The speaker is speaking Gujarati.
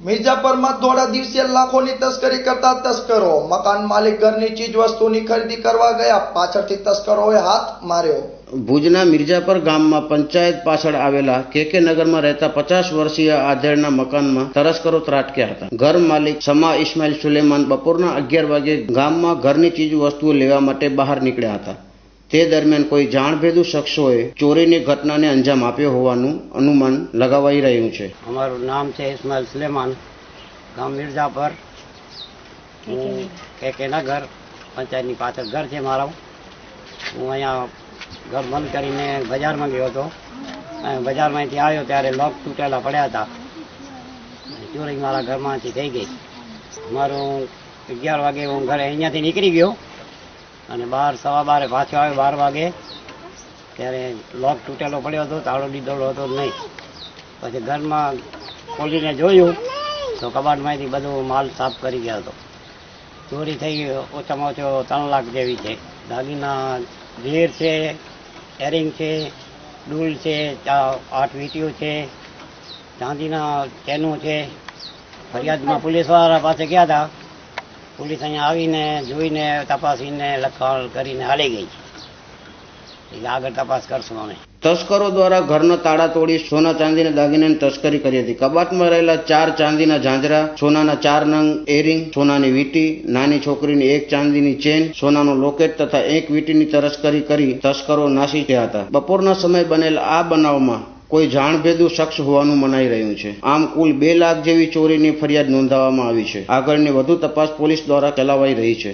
મિર્જાપરમાં થોડા દિવસે લાખોની તસ્કરી કરતા તસ્કરો મકાન માલિક ઘરની ચીજ વસ્તુની ખરીદી કરવા ગયા, પાછળથી તસ્કરોએ હાથ માર્યો। ભુજના મિર્જાપર ગામમાં પંચાયત પાછળ આવેલા કે નગરમાં રહેતા 50 વર્ષીય આધેડના મકાનમાં તસ્કરો ત્રાટક્યા હતા। ઘર માલિક સમા ઇસ્માઇલ સુલેમાન બપોરના 11 વાગે ગામમાં ઘરની ચીજ વસ્તુઓ લેવા માટે બહાર નીકળ્યા હતા। તે દરમિયાન કોઈ જાણભેદુ શખ્સોએ ચોરીની ઘટનાને અંજામ આપ્યો હોવાનું અનુમાન લગાવાઈ રહ્યું છે। અમારું નામ છે ઇસ્માઇલ સુલેમાન, ગામ મિર્જાપર, કે નગર પંચાયતની પાછળ ઘર છે મારું। હું અહીંયા ઘર બંધ કરીને બજારમાં ગયો હતો। બજારમાંથી આવ્યો ત્યારે લોક તૂટેલા પડ્યા હતા। ચોરી મારા ઘરમાંથી થઈ ગઈ। મારું 11 વાગે હું ઘરે અહીંયાથી નીકળી ગયો અને 12 પાછો આવ્યો 12 વાગે, ત્યારે લોક તૂટેલો પડ્યો હતો, તાળો દીધેલો હતો નહીં। પછી ઘરમાં ખોલીને જોયું તો કબાટમાંથી બધો માલ સાફ કરી ગયો હતો। ચોરી થઈ ગયો ઓછામાં ઓછો 3 લાખ જેવી છે। દાગીના ઝેર છે, એરિંગ છે, ડૂલ છે, 8 વીટીઓ છે, ચાંદીના ચેનો છે। ફરિયાદમાં પોલીસવાળા પાસે ગયા હતા। પોલીસ અહીંયા આવીને જોઈને તપાસીને લખાણ કરીને હાલી ગઈ। એટલે આગળ તપાસ કરશું અમે। તસ્કરો દ્વારા ઘરના તાળા તોડી સોના ચાંદીના દાગીનાની તસ્કરી કરી હતી। કબાટમાં રહેલા 4 ચાંદીના ઝાંઝરા, સોનાના 4 નંગ એરિંગ, સોનાની વીંટી, નાની છોકરીની 1 ચાંદીની ચેન, સોનાનો લોકેટ તથા 1 વીંટીની તસ્કરી કરી તસ્કરો નાસી ગયા હતા। બપોરના સમયે બનેલ આ બનાવમાં કોઈ જાણભેદુ શખ્સ હોવાનું મનાઈ રહ્યું છે। આમ કુલ 2 લાખ જેવી ચોરીની ફરિયાદ નોંધાવવામાં આવી છે। આગળની વધુ તપાસ પોલીસ દ્વારા ચલાવાઈ રહી છે।